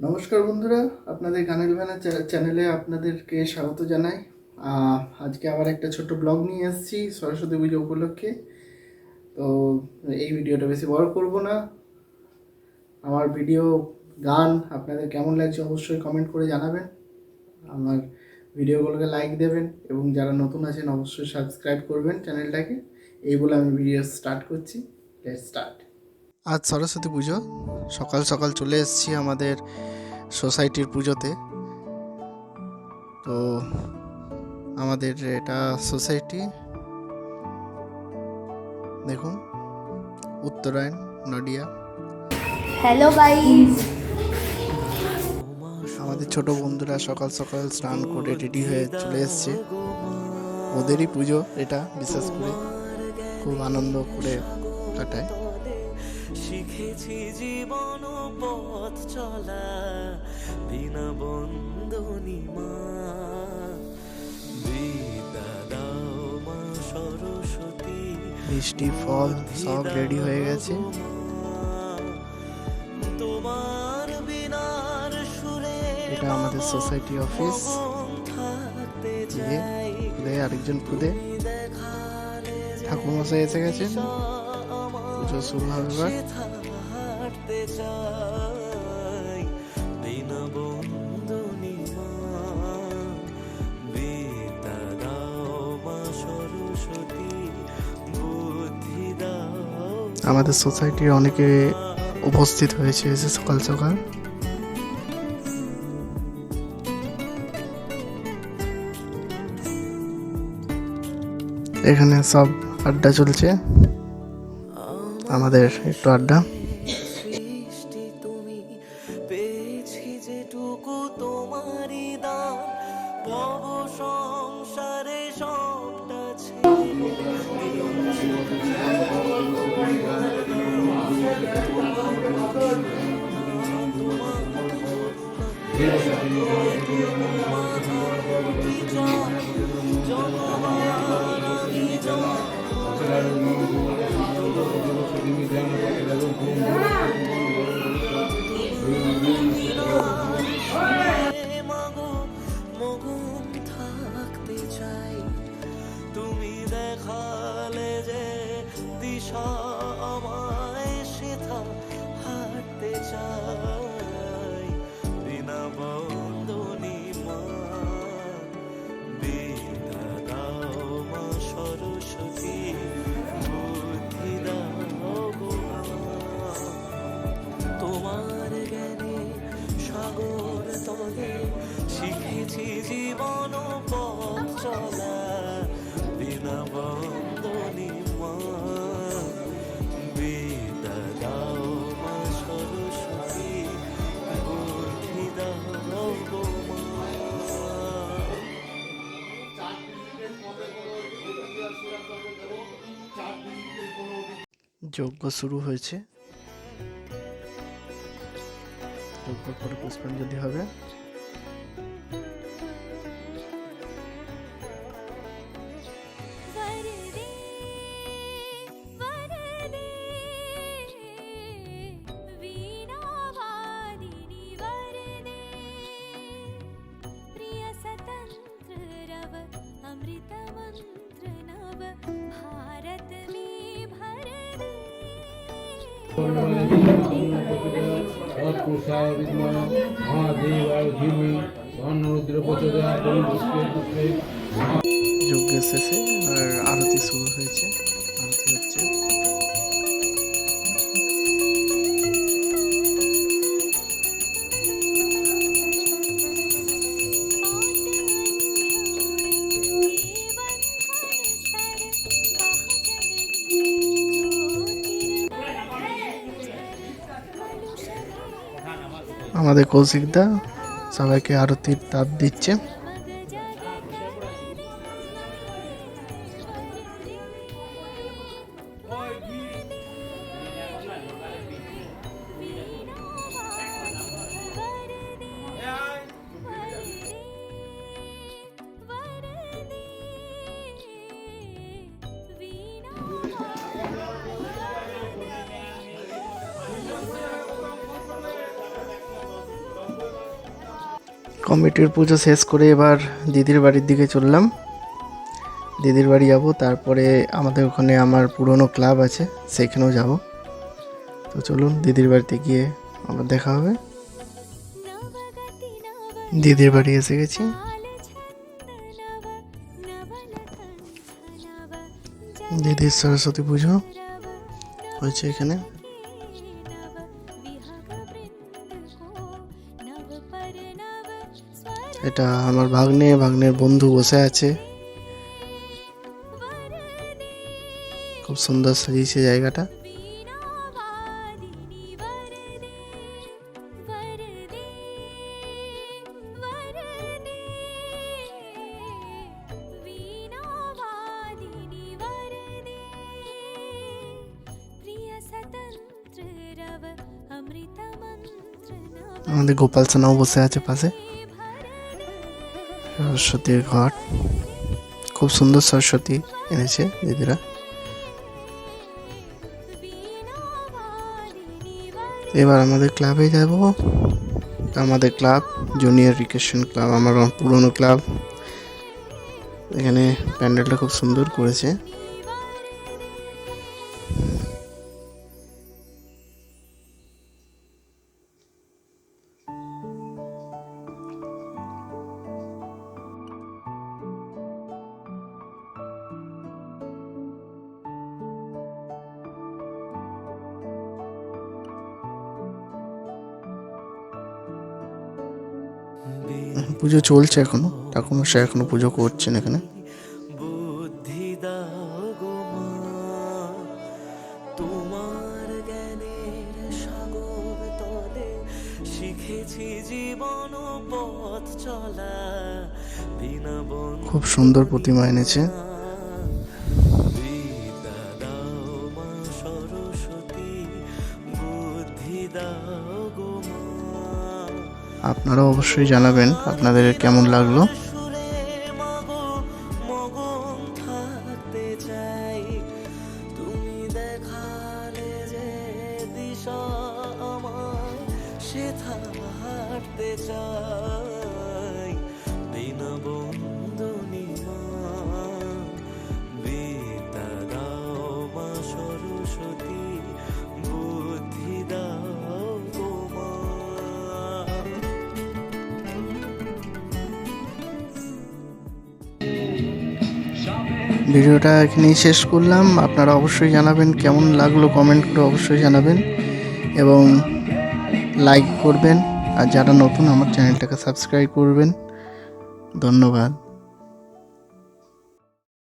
নমস্কার বন্ধুরা, আপনাদের গানের ভানা চ্যানেলে আপনাদেরকে স্বাগত জানাই। আজকে আবার একটা ছোট্ট ব্লগ নিয়ে এসেছি সরস্বতী পুজো উপলক্ষে। তো এই ভিডিওটা বেশি বড় করব না। আমার ভিডিও গান আপনাদের কেমন লাগছে অবশ্যই কমেন্ট করে জানাবেন। আমার ভিডিওগুলোকে লাইক দেবেন এবং যারা নতুন আছেন অবশ্যই সাবস্ক্রাইব করবেন চ্যানেলটাকে। এই বলে আমি ভিডিও স্টার্ট করছি। Let's start. আজ সরস্বতী পুজো, সকাল সকাল চলে এসেছি আমাদের সোসাইটির পুজোতে। তো আমাদের এটা সোসাইটি, দেখুন উত্তরায়ণ নডিয়া। হ্যালো গাইস, আমাদের ছোট বন্ধুরা সকাল সকাল স্নান করে রেডি হয়ে চলে এসছে। ওদেরই পুজো এটা, বিশেষ করে খুব আনন্দ করে কাটায়। শিখেছি জীবন পথ চলা বিনা বন্ধনী মা, বিদ্যা দাও মা সরস্বতী। মিষ্টি ফল সব রেডি হয়ে গেছে। তোমার বিনার সুরে এটা আমাদের সোসাইটি অফিস। থাকতে খুদে আরেকজন খুদে ঠাকুরমশাই এসে গেছেন, পুজো শুরু হবে এবার। হাঁটতে চাই বিনা বন্ধনী মা, বিদ্যা দাও মা সরস্বতী, বুদ্ধি দাও। আমাদের সোসাইটির অনেকে উপস্থিত হয়েছে এসে সকাল সকাল। এখানে সব আড্ডা চলছে, আমাদের একটু আড্ডা। সৃষ্টি তুমি পেয়েছি যেটুকু তোমারই দান, ভব সংসারে সবটা মগুন থাকতে চাই। তুমি দেখালে যে দিশা আমায়, সেথা হাঁটতে চাই বিনা বন্ধনী মা, বিদ্যা দাও মা সরস্বতী, বুদ্ধি দাও গো মা। তোমার জ্ঞানে সাগর তলে শিখেছি জীবন পথ চলা বিনা বন্ধনী মা, বিদ্যা দাও মা সরস্বতী, বুদ্ধি দাও গো মা। যজ্ঞ শুরু হয়েছে, যজ্ঞ করে পুষ্পাঞ্জলি হবে। तत्पुरुषाय विद्महे महादेवाय धीमहि तन्नो रुद्रः प्रचोदयात्। যজ্ঞের শেষে আর আরতি শুরু হয়েছে, আরতি হচ্ছে। আমাদের কৌশিকদা সবাইকে আরতির তাপ দিচ্ছে। কমিটির পুজো শেষ করে এবার দিদির বাড়ির দিকে চললাম। দিদির বাড়ি যাব, তারপরে আমাদের ওখানে আমার পুরনো ক্লাব আছে, সেখানেও যাব। তো চলুন দিদির বাড়িতে গিয়ে আবার দেখা হবে। দিদির বাড়ি এসে গেছি। দিদির সরস্বতী পুজো হয়েছে এখানে। এটা আমার ভাগ্নের বন্ধু বসে আছে, খুব সুন্দর সাজিয়েছে জায়গাটা। আমাদের গোপাল সোনাও বসে আছে পাশে। সরস্বতীর ঘট, খুব সুন্দর সরস্বতী এনেছে দিদিরা। এবার আমাদের ক্লাবে যাব। আমাদের ক্লাব জুনিয়র রিক্রেশন ক্লাব, আমার পুরনো ক্লাব। এখানে প্যান্ডেলটা খুব সুন্দর করেছে। পুজো চলছে এখনো, ঠাকুরমশাই এখনো পুজো করছেন এখানে। বুদ্ধি দাও গো মা, তোমার জ্ঞানের সাগর তলে শিখেছি জীবন পথ চলা, বিনা বন্ধু খুব সুন্দর প্রতিমা এনেছে। বিদ্যা দাও মা সরস্বতী, বুদ্ধি দাও গো মা। আপনারা অবশ্যই জানাবেন আপনাদের কেমন লাগলো। সুরে মাগো মগন থাকতে চাই, তুমি দেখালে যে দিশা আমায় সেথা হাঁটতে চাই, দীনবন্ধু নিমা। বিদ্যা দাও মা সরস্বতী, বুদ্ধি দাও গো মা। ভিডিওটা এখানেই শেষ করলাম। আপনারা অবশ্যই জানাবেন কেমন লাগলো, কমেন্ট করে অবশ্যই জানাবেন এবং লাইক করবেন। আর যারা নতুন আমার চ্যানেলটাকে সাবস্ক্রাইব করবেন। ধন্যবাদ।